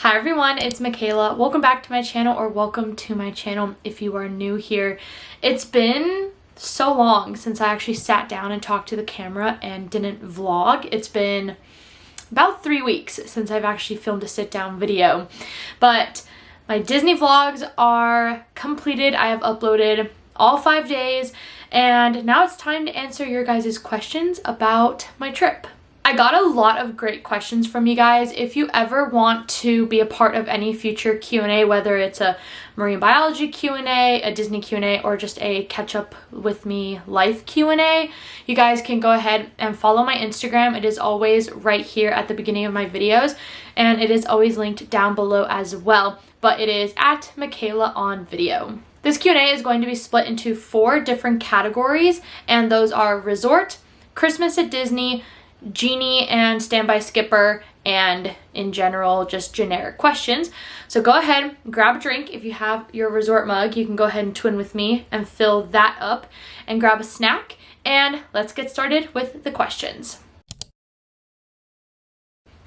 Hi everyone, it's Michaela. Welcome back to my channel, or welcome to my channel if you are new here. It's been so long since I actually sat down and talked to the camera and didn't vlog. It's been about 3 weeks since I've actually filmed a sit-down video. But my Disney vlogs are completed. I have uploaded all 5 days, and now it's time to answer your guys' questions about my trip. I got a lot of great questions from you guys. If you ever want to be a part of any future Q&A, whether it's a marine biology Q&A, a Disney Q&A, or just a catch up with me life Q&A, you guys can go ahead and follow my Instagram. It is always right here at the beginning of my videos, and it is always linked down below as well, but it is at Michaela on video. This Q&A is going to be split into 4 different categories, and those are resort, Christmas at Disney, Genie and Standby Skipper, and in general just generic questions. So go ahead, grab a drink. If you have your resort mug, you can go ahead and twin with me and fill that up, and grab a snack, and let's get started with the questions.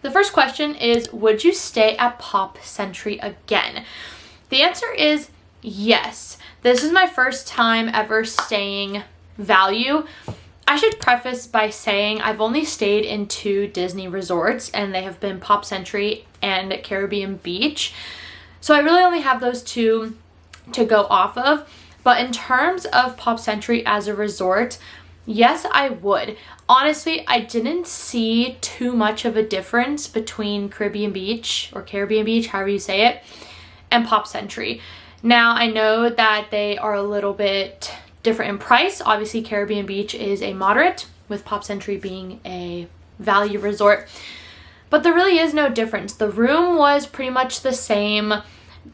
The first question is, would you stay at Pop Century again? The answer is yes. This is my first time ever staying value. I should preface by saying I've only stayed in 2 Disney resorts, and they have been Pop Century and Caribbean Beach. So I really only have those 2 to go off of. But in terms of Pop Century as a resort, yes, I would. Honestly, I didn't see too much of a difference between Caribbean Beach, or Caribbean Beach, however you say it, and Pop Century. Now, I know that they are a little bit different in price. Obviously, Caribbean Beach is a moderate, with Pop Century being a value resort. But there really is no difference. The room was pretty much the same.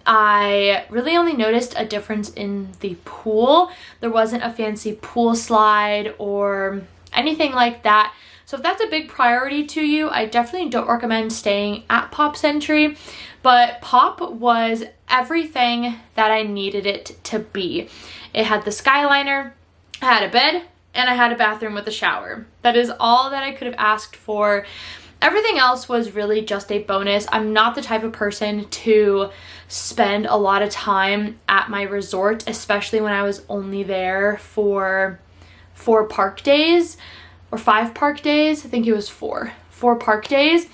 I really only noticed a difference in the pool. There wasn't a fancy pool slide or anything like that. So if that's a big priority to you, I definitely don't recommend staying at Pop Century. But Pop was everything that I needed it to be. It had the Skyliner, I had a bed, and I had a bathroom with a shower. That is all that I could have asked for. Everything else was really just a bonus. I'm not the type of person to spend a lot of time at my resort, especially when I was only there for 4 park days, or 5 park days. I think it was 4 park days.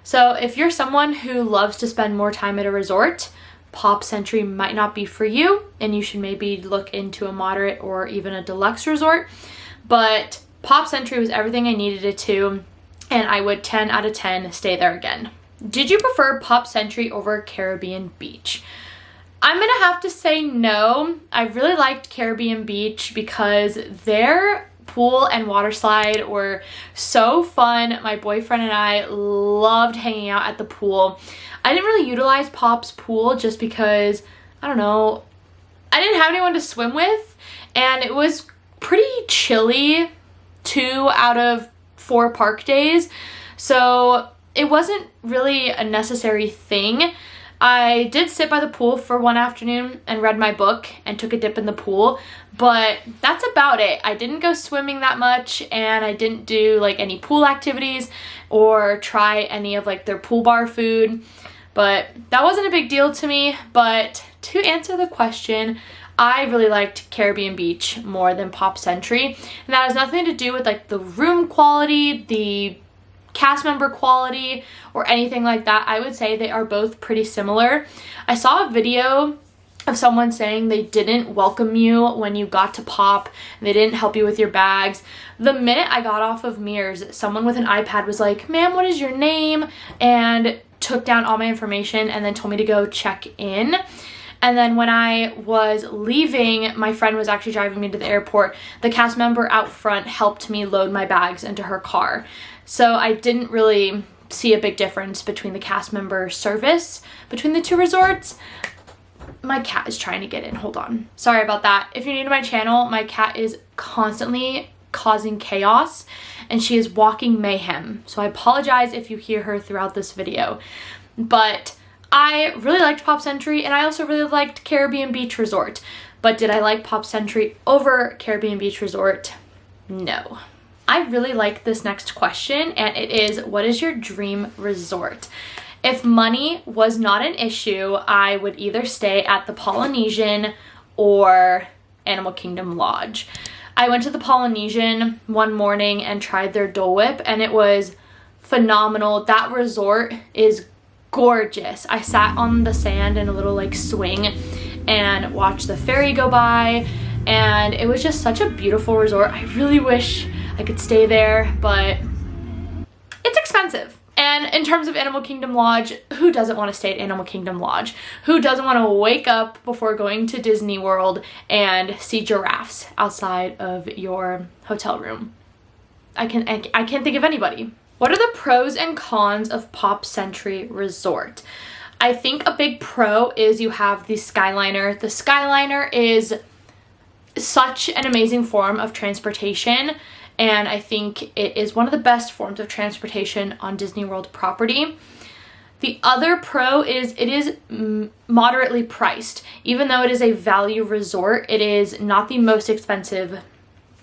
So if you're someone who loves to spend more time at a resort, Pop Century might not be for you, and you should maybe look into a moderate or even a deluxe resort. But Pop Century was everything I needed it to, and I would 10 out of 10 stay there again. Did you prefer Pop Century over Caribbean Beach? I'm gonna have to say no. I really liked Caribbean Beach because their pool and water slide were so fun. My boyfriend and I loved hanging out at the pool. I didn't really utilize Pop's pool just because, I don't know, I didn't have anyone to swim with, and it was pretty chilly 2 out of 4 park days, so it wasn't really a necessary thing. I did sit by the pool for one afternoon and read my book and took a dip in the pool, but that's about it. I didn't go swimming that much, and I didn't do like any pool activities or try any of like their pool bar food, but that wasn't a big deal to me. But to answer the question, I really liked Caribbean Beach more than Pop Century, and that has nothing to do with like the room quality, the cast member quality, or anything like that. I would say they are both pretty similar. I saw a video of someone saying they didn't welcome you when you got to Pop, and they didn't help you with your bags. The minute I got off of Mears, someone with an iPad was like, "Ma'am, what is your name?" and took down all my information and then told me to go check in. And then when I was leaving, my friend was actually driving me to the airport. The cast member out front helped me load my bags into her car. So I didn't really see a big difference between the cast member service between the 2 resorts. My cat is trying to get in. Hold on. Sorry about that. If you're new to my channel, my cat is constantly causing chaos, and she is walking mayhem. So I apologize if you hear her throughout this video. But I really liked Pop Century, and I also really liked Caribbean Beach Resort. But did I like Pop Century over Caribbean Beach Resort? No. I really like this next question, and it is, what is your dream resort? If money was not an issue, I would either stay at the Polynesian or Animal Kingdom Lodge. I went to the Polynesian one morning and tried their Dole Whip, and it was phenomenal. That resort is gorgeous. I sat on the sand in a little like swing and watched the ferry go by, and it was just such a beautiful resort. I really wish I could stay there, but it's expensive. And in terms of Animal Kingdom Lodge, who doesn't want to stay at Animal Kingdom Lodge? Who doesn't want to wake up before going to Disney World and see giraffes outside of your hotel room? I can't think of anybody. What are the pros and cons of Pop Century Resort? I think a big pro is you have the Skyliner. The Skyliner is such an amazing form of transportation, and I think it is one of the best forms of transportation on Disney World property. The other pro is it is moderately priced. Even though it is a value resort, it is not the most expensive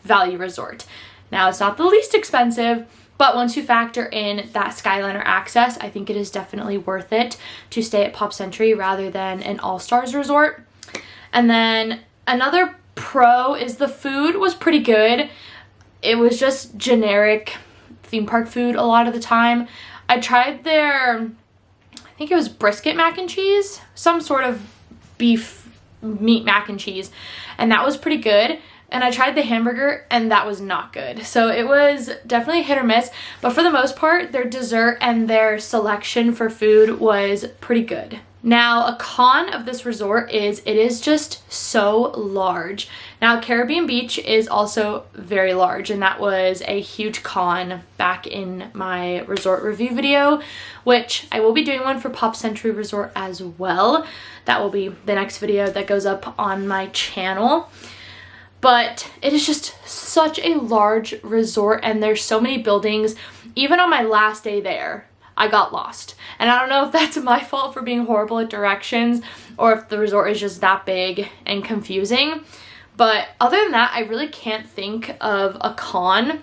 value resort. Now, it's not the least expensive, but once you factor in that Skyliner access, I think it is definitely worth it to stay at Pop Century rather than an All-Stars resort. And then another pro is the food was pretty good. It was just generic theme park food a lot of the time. I tried their, I think it was brisket mac and cheese, some sort of beef meat mac and cheese, and that was pretty good. And I tried the hamburger, and that was not good. So it was definitely hit or miss, but for the most part, their dessert and their selection for food was pretty good. Now, a con of this resort is it is just so large. Now, Caribbean Beach is also very large, and that was a huge con back in my resort review video, which I will be doing one for Pop Century Resort as well. That will be the next video that goes up on my channel. But it is just such a large resort, and there's so many buildings. Even on my last day there, I got lost. And I don't know if that's my fault for being horrible at directions or if the resort is just that big and confusing. But other than that, I really can't think of a con.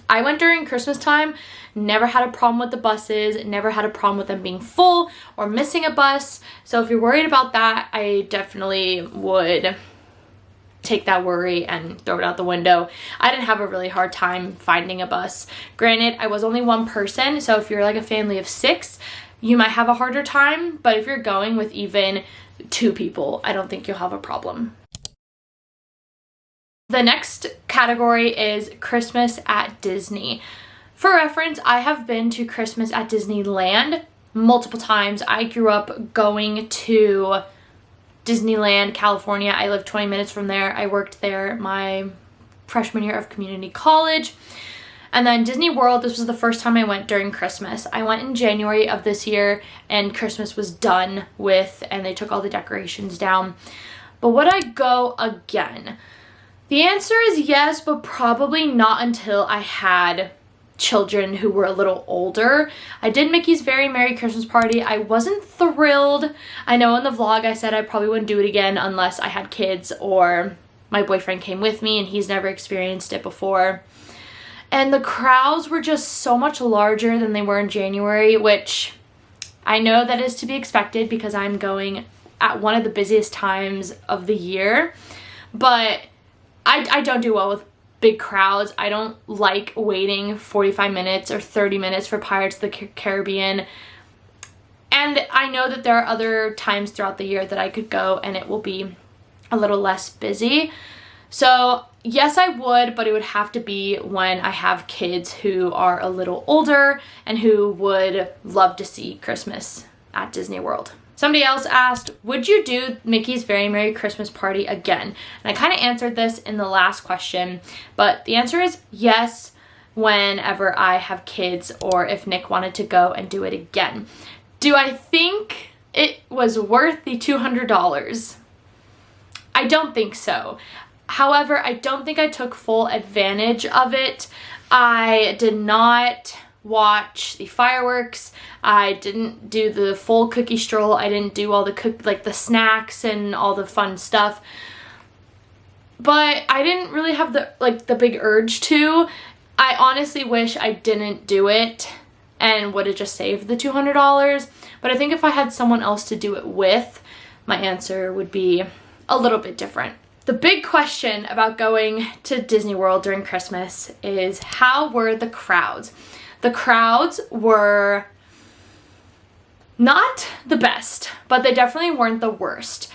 I went during Christmas time, never had a problem with the buses, never had a problem with them being full or missing a bus. So if you're worried about that, I definitely would take that worry and throw it out the window. I didn't have a really hard time finding a bus. Granted, I was only one person, so if you're like a family of 6, you might have a harder time, but if you're going with even 2 people, I don't think you'll have a problem. The next category is Christmas at Disney. For reference, I have been to Christmas at Disneyland multiple times. I grew up going to Disneyland, California. I lived 20 minutes from there. I worked there my freshman year of community college. And then Disney World, this was the first time I went during Christmas. I went in January of this year, and Christmas was done with, and they took all the decorations down. But would I go again? The answer is yes, but probably not until I had children who were a little older. I did Mickey's Very Merry Christmas Party. I wasn't thrilled. I know in the vlog I said I probably wouldn't do it again unless I had kids or my boyfriend came with me and he's never experienced it before. And the crowds were just so much larger than they were in January, which I know that is to be expected because I'm going at one of the busiest times of the year. But I don't do well with big crowds. I don't like waiting 45 minutes or 30 minutes for Pirates of the Caribbean. And I know that there are other times throughout the year that I could go and it will be a little less busy. So yes, I would, but it would have to be when I have kids who are a little older and who would love to see Christmas at Disney World. Somebody else asked, would you do Mickey's Very Merry Christmas Party again? And I kind of answered this in the last question, but the answer is yes, whenever I have kids or if Nick wanted to go and do it again. Do I think it was worth the $200? I don't think so. However, I don't think I took full advantage of it. I did not watch the fireworks. I didn't do the full cookie stroll. I didn't do all the the snacks and all the fun stuff. But I didn't really have the big urge to. I honestly wish I didn't do it and would have just saved the $200. But I think if I had someone else to do it with, my answer would be a little bit different. The big question about going to Disney World during Christmas is, how were the crowds? The crowds were not the best, but they definitely weren't the worst.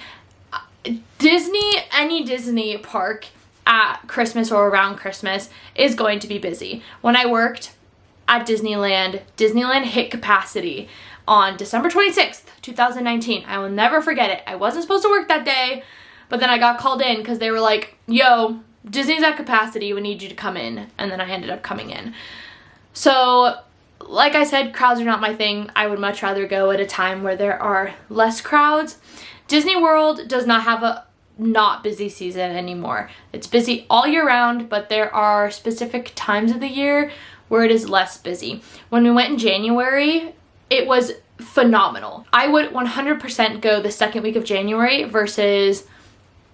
Any Disney park at Christmas or around Christmas is going to be busy. When I worked at Disneyland, Disneyland hit capacity on December 26th, 2019. I will never forget it. I wasn't supposed to work that day, but then I got called in because they were like, yo, Disney's at capacity, we need you to come in. And then I ended up coming in. So, like I said, crowds are not my thing. I would much rather go at a time where there are less crowds. Disney World does not have a not busy season anymore. It's busy all year round, but there are specific times of the year where it is less busy. When we went in January, it was phenomenal. I would 100% go the second week of January versus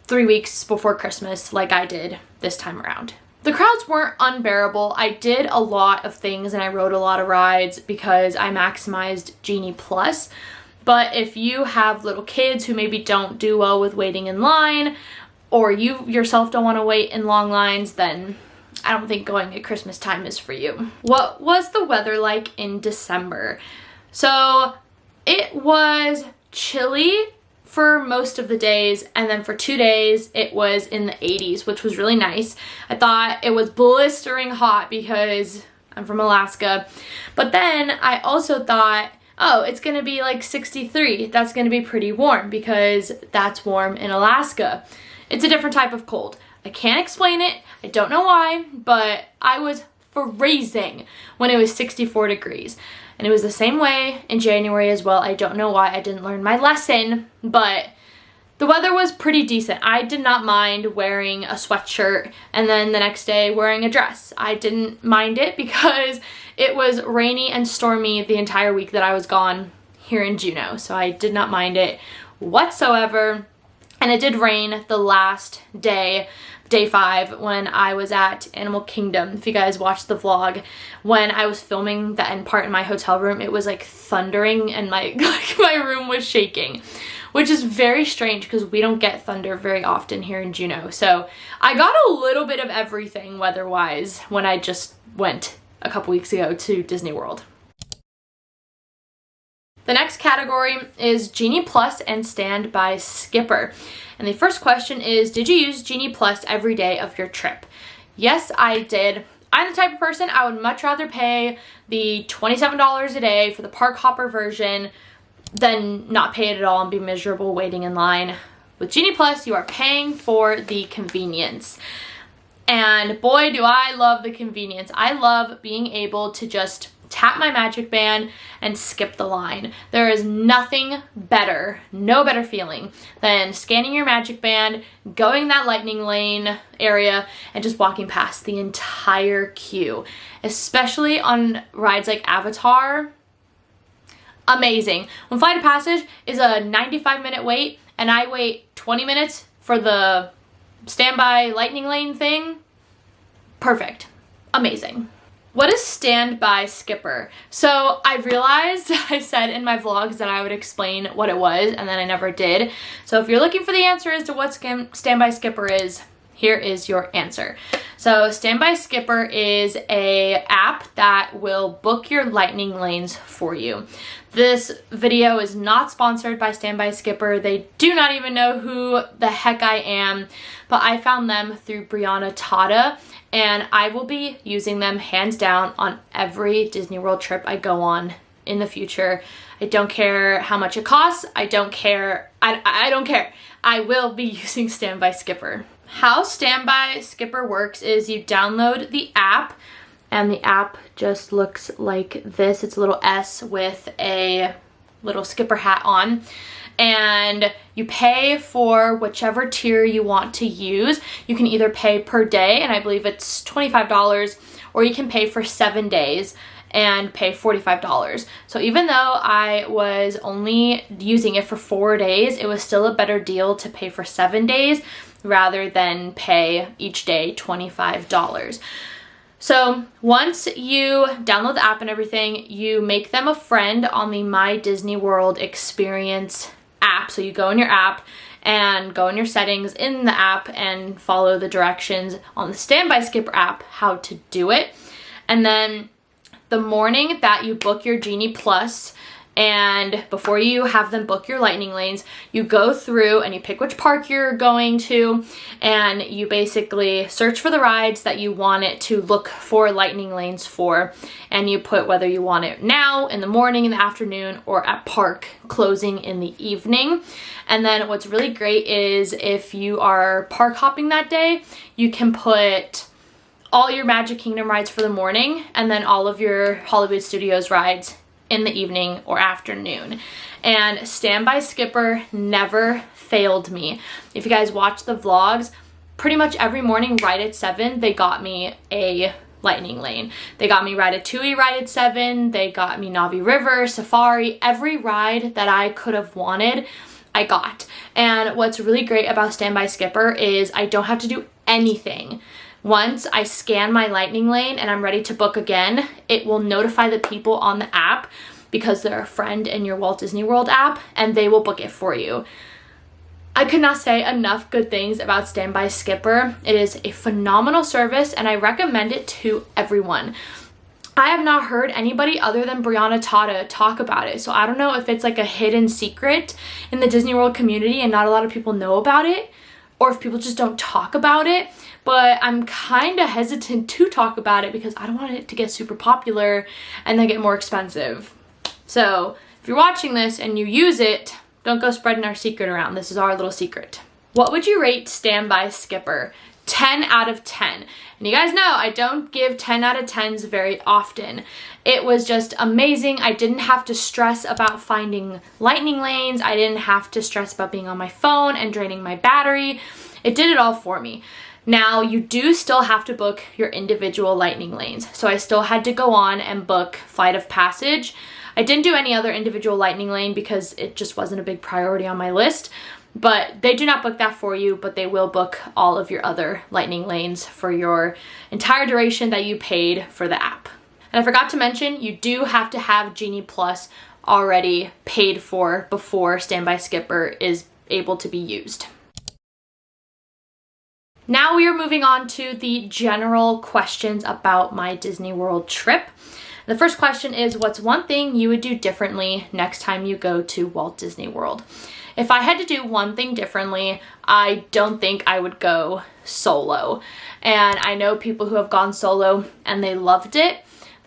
3 weeks before Christmas like I did this time around. The crowds weren't unbearable. I did a lot of things and I rode a lot of rides because I maximized Genie Plus. But if you have little kids who maybe don't do well with waiting in line, or you yourself don't want to wait in long lines, then I don't think going at Christmas time is for you. What was the weather like in December? So it was chilly for most of the days, and then for 2 days it was in the 80s, which was really nice. I thought it was blistering hot because I'm from Alaska, but then I also thought, oh, it's gonna be like 63. That's gonna be pretty warm because that's warm in Alaska. It's a different type of cold. I can't explain it. I don't know why, but I was freezing when it was 64 degrees. And it was the same way in January as well. I don't know why I didn't learn my lesson, but the weather was pretty decent. I did not mind wearing a sweatshirt and then the next day wearing a dress. I didn't mind it because it was rainy and stormy the entire week that I was gone here in Juneau. So I did not mind it whatsoever. And it did rain the last day, day 5, when I was at Animal Kingdom. If you guys watched the vlog, when I was filming the end part in my hotel room, it was like thundering and my room was shaking, which is very strange because we don't get thunder very often here in Juneau. So I got a little bit of everything weather-wise when I just went a couple weeks ago to Disney World. The next category is Genie Plus and Standby Skipper. And the first question is, did you use Genie Plus every day of your trip? Yes, I did. I'm the type of person, I would much rather pay the $27 a day for the park hopper version than not pay it at all and be miserable waiting in line. With Genie Plus, you are paying for the convenience. And boy, do I love the convenience. I love being able to just tap my magic band and skip the line. There is nothing better, no better feeling than scanning your magic band, going that lightning lane area, and just walking past the entire queue. Especially on rides like Avatar. Amazing. When Flight of Passage is a 95-minute wait and I wait 20 minutes for the standby lightning lane thing, perfect. Amazing. What is Standby Skipper? So I realized I said in my vlogs that I would explain what it was, and then I never did. So if you're looking for the answer as to what Standby Skipper is, here is your answer. So Standby Skipper is a app that will book your lightning lanes for you. This video is not sponsored by Standby Skipper. They do not even know who the heck I am, but I found them through Brianna Tata, and I will be using them hands down on every Disney World trip I go on in the future. I don't care how much it costs. I don't care. I don't care. I will be using Standby Skipper. How Standby Skipper works is you download the app, and the app just looks like this. It's a little S with a little skipper hat on, and you pay for whichever tier you want to use. You can either pay per day, and I believe it's $25, or you can pay for 7 days and pay $45. So even though I was only using it for 4 days, it was still a better deal to pay for 7 days rather than pay each day $25. So once you download the app and everything, you make them a friend on the My Disney World Experience app. So you go in your app and go in your settings in the app and follow the directions on the Standby Skipper app how to do it. And then the morning that you book your Genie Plus, and before you have them book your lightning lanes, you go through and you pick which park you're going to, and you basically search for the rides that you want it to look for lightning lanes for, and you put whether you want it now, in the morning, in the afternoon, or at park closing in the evening. And then what's really great is if you are park hopping that day, you can put all your Magic Kingdom rides for the morning and then all of your Hollywood Studios rides in the evening or afternoon. And Standby Skipper never failed me. If you guys watch the vlogs, pretty much every morning right at 7, they got me a lightning lane. They got me Ratatouille right at 7, they got me Navi River, Safari, every ride that I could have wanted, I got. And what's really great about Standby Skipper is I don't have to do anything. Once I scan my lightning lane and I'm ready to book again, it will notify the people on the app because they're a friend in your Walt Disney World app, and they will book it for you. I could not say enough good things about Standby Skipper. It is a phenomenal service and I recommend it to everyone. I have not heard anybody other than Brianna Tata talk about it, so I don't know if it's like a hidden secret in the Disney World community and not a lot of people know about it, or if people just don't talk about it. But I'm kind of hesitant to talk about it because I don't want it to get super popular and then get more expensive. So if you're watching this and you use it, don't go spreading our secret around. This is our little secret. What would you rate Standby Skipper? 10 out of 10. And you guys know I don't give 10 out of 10s very often. It was just amazing. I didn't have to stress about finding lightning lanes. I didn't have to stress about being on my phone and draining my battery. It did it all for me. Now, you do still have to book your individual lightning lanes. So I still had to go on and book Flight of Passage. I didn't do any other individual lightning lane because it just wasn't a big priority on my list. But they do not book that for you, but they will book all of your other lightning lanes for your entire duration that you paid for the app. And I forgot to mention, you do have to have Genie Plus already paid for before Standby Skipper is able to be used. Now we are moving on to the general questions about my Disney World trip. The first question is, what's one thing you would do differently next time you go to Walt Disney World? If I had to do one thing differently, I don't think I would go solo. And I know people who have gone solo and they loved it,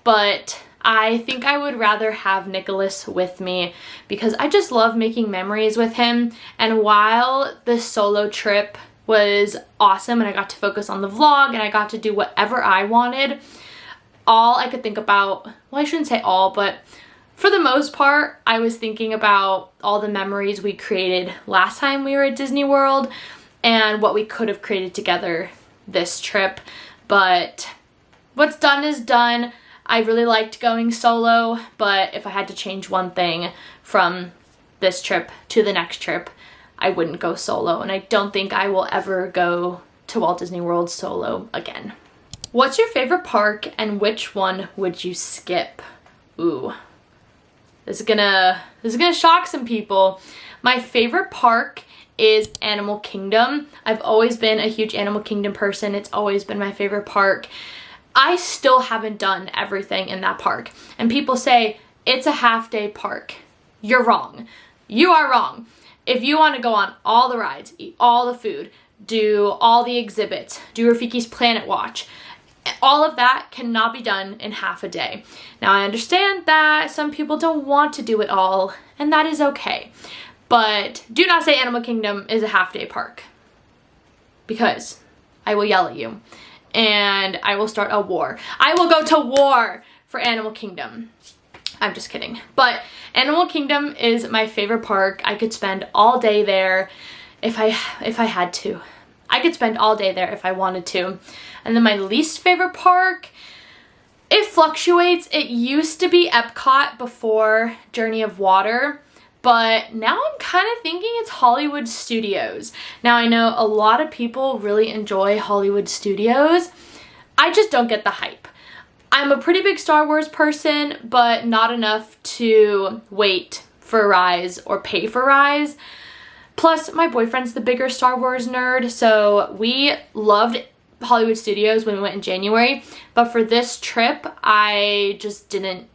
but I think I would rather have Nicholas with me because I just love making memories with him. And while the solo trip was awesome and I got to focus on the vlog and I got to do whatever I wanted, all I could think about, well, I shouldn't say all, but for the most part, I was thinking about all the memories we created last time we were at Disney World and what we could have created together this trip. But what's done is done. I really liked going solo, but if I had to change one thing from this trip to the next trip, I wouldn't go solo, and I don't think I will ever go to Walt Disney World solo again. What's your favorite park and which one would you skip? Ooh, this is gonna shock some people. My favorite park is Animal Kingdom. I've always been a huge Animal Kingdom person. It's always been my favorite park. I still haven't done everything in that park, and people say it's a half-day park. You're wrong. You are wrong. If you want to go on all the rides, eat all the food, do all the exhibits, do Rafiki's Planet Watch, all of that cannot be done in half a day. Now, I understand that some people don't want to do it all, and that is okay. But do not say Animal Kingdom is a half-day park, because I will yell at you and I will start a war. I will go to war for Animal Kingdom. I'm just kidding. But Animal Kingdom is my favorite park. I could spend all day there if I had to. I could spend all day there if I wanted to. And then my least favorite park, it fluctuates. It used to be Epcot before Journey of Water, but now I'm kind of thinking it's Hollywood Studios. Now, I know a lot of people really enjoy Hollywood Studios. I just don't get the hype. I'm a pretty big Star Wars person, but not enough to wait for Rise or pay for Rise. Plus, my boyfriend's the bigger Star Wars nerd, so we loved Hollywood Studios when we went in January, but for this trip, I just didn't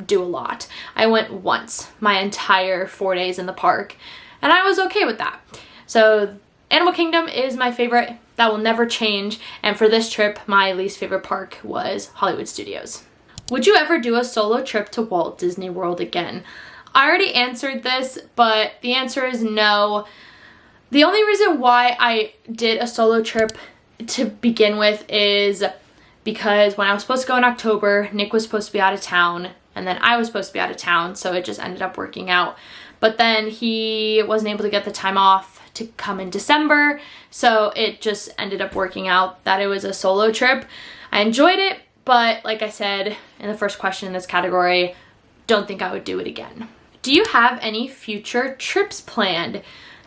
do a lot. I went once my entire 4 days in the park, and I was okay with that. So Animal Kingdom is my favorite. That will never change. And for this trip, my least favorite park was Hollywood Studios. Would you ever do a solo trip to Walt Disney World again? I already answered this, but the answer is no. The only reason why I did a solo trip to begin with is because when I was supposed to go in October, Nick was supposed to be out of town, and then I was supposed to be out of town, so it just ended up working out. But then he wasn't able to get the time off to come in December, so it just ended up working out that it was a solo trip. I enjoyed it, but like I said in the first question in this category, don't think I would do it again. Do you have any future trips planned?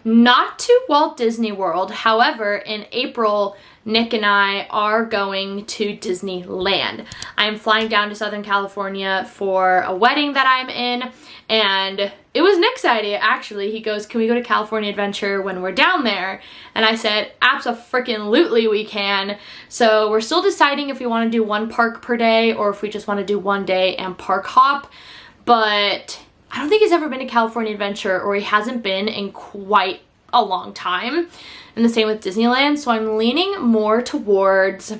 Not to Walt Disney World. However, in April, Nick and I are going to Disneyland. I'm flying down to Southern California for a wedding that I'm in, and it was Nick's idea, actually. He goes, can we go to California Adventure when we're down there? And I said, abso-freaking-lutely we can. So we're still deciding if we want to do one park per day or if we just want to do one day and park hop. But I don't think he's ever been to California Adventure, or he hasn't been in quite a long time. And the same with Disneyland. So I'm leaning more towards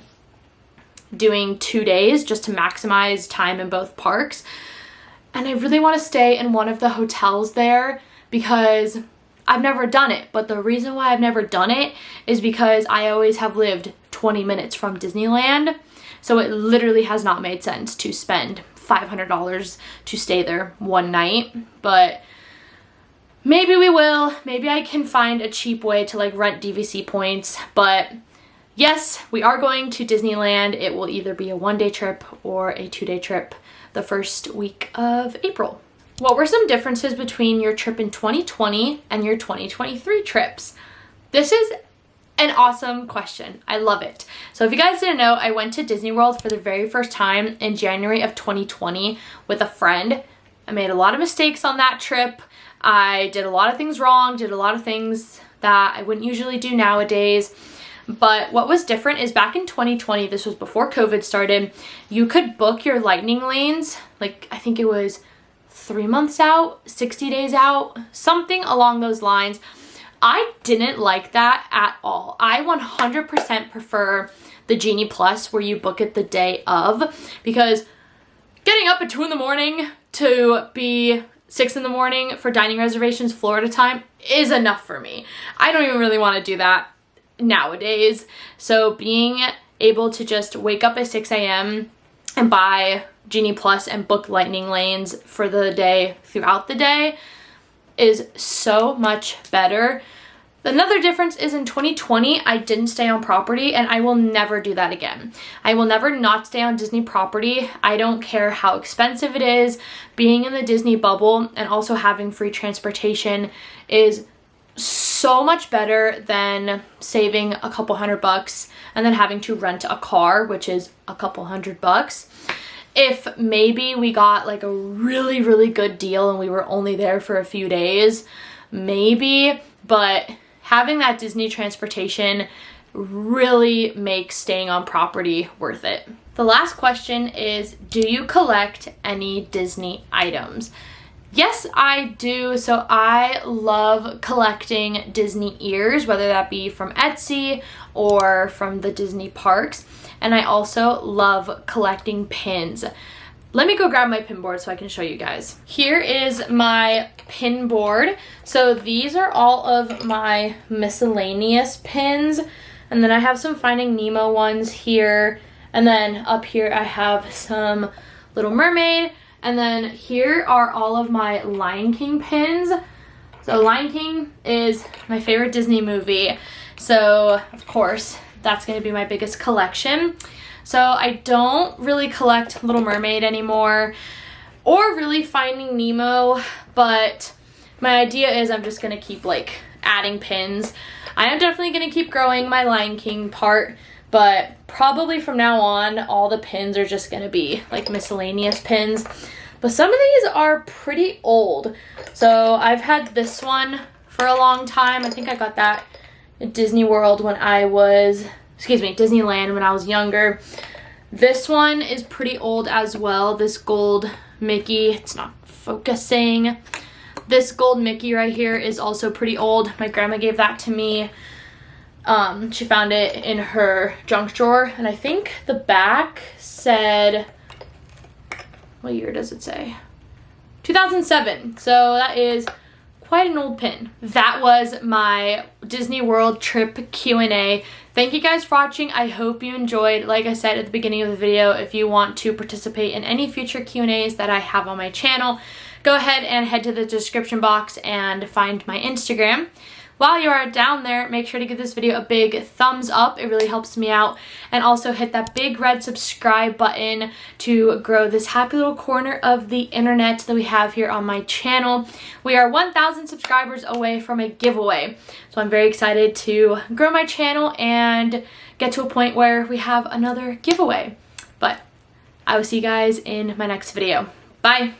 doing 2 days just to maximize time in both parks. And I really want to stay in one of the hotels there because I've never done it. But the reason why I've never done it is because I always have lived 20 minutes from Disneyland. So it literally has not made sense to spend $500 to stay there one night. But maybe we will. Maybe I can find a cheap way to like rent DVC points. But yes, we are going to Disneyland. It will either be a 1-day trip or a 2-day trip the first week of April. What were some differences between your trip in 2020 and your 2023 trips? This is an awesome question. I love it. So if you guys didn't know, I went to Disney World for the very first time in January of 2020 with a friend. I made a lot of mistakes on that trip. I did a lot of things wrong, did a lot of things that I wouldn't usually do nowadays. But what was different is back in 2020, this was before COVID started, you could book your lightning lanes, like I think it was 3 months out, 60 days out, something along those lines. I didn't like that at all. I 100% prefer the Genie Plus where you book it the day of, because getting up at 2 in the morning to be 6 in the morning for dining reservations Florida time is enough for me. I don't even really want to do that nowadays. So being able to just wake up at 6 a.m. and buy Genie Plus and book lightning lanes for the day throughout the day is so much better. Another difference is in 2020, I didn't stay on property, and I will never do that again. I will never not stay on Disney property. I don't care how expensive it is. Being in the Disney bubble and also having free transportation is so much better than saving a couple $100 and then having to rent a car, which is a couple $100. If maybe we got like a really, really good deal and we were only there for a few days, maybe, but having that Disney transportation really makes staying on property worth it. The last question is, do you collect any Disney items? Yes, I do. So I love collecting Disney ears, whether that be from Etsy or from the Disney parks. And I also love collecting pins. Let me go grab my pin board so I can show you guys. Here is my pin board. So these are all of my miscellaneous pins. And then I have some Finding Nemo ones here. And then up here I have some Little Mermaid. And then here are all of my Lion King pins. So Lion King is my favorite Disney movie. So of course, that's gonna be my biggest collection. So I don't really collect Little Mermaid anymore or really Finding Nemo, but my idea is I'm just gonna keep like adding pins. I am definitely gonna keep growing my Lion King part, but probably from now on, all the pins are just gonna be like miscellaneous pins. But some of these are pretty old. So I've had this one for a long time. I think I got that at Disney World when I was, Disneyland when I was younger. This one is pretty old as well. This gold Mickey, it's not focusing. This gold Mickey right here is also pretty old. My grandma gave that to me. She found it in her junk drawer, and I think the back said, what year does it say? 2007. So that is quite an old pin. That was my Disney World trip Q&A. Thank you guys for watching. I hope you enjoyed. Like I said at the beginning of the video, if you want to participate in any future Q&As that I have on my channel, go ahead and head to the description box and find my Instagram. While you are down there, make sure to give this video a big thumbs up. It really helps me out. And also hit that big red subscribe button to grow this happy little corner of the internet that we have here on my channel. We are 1,000 subscribers away from a giveaway. So I'm very excited to grow my channel and get to a point where we have another giveaway. But I will see you guys in my next video. Bye.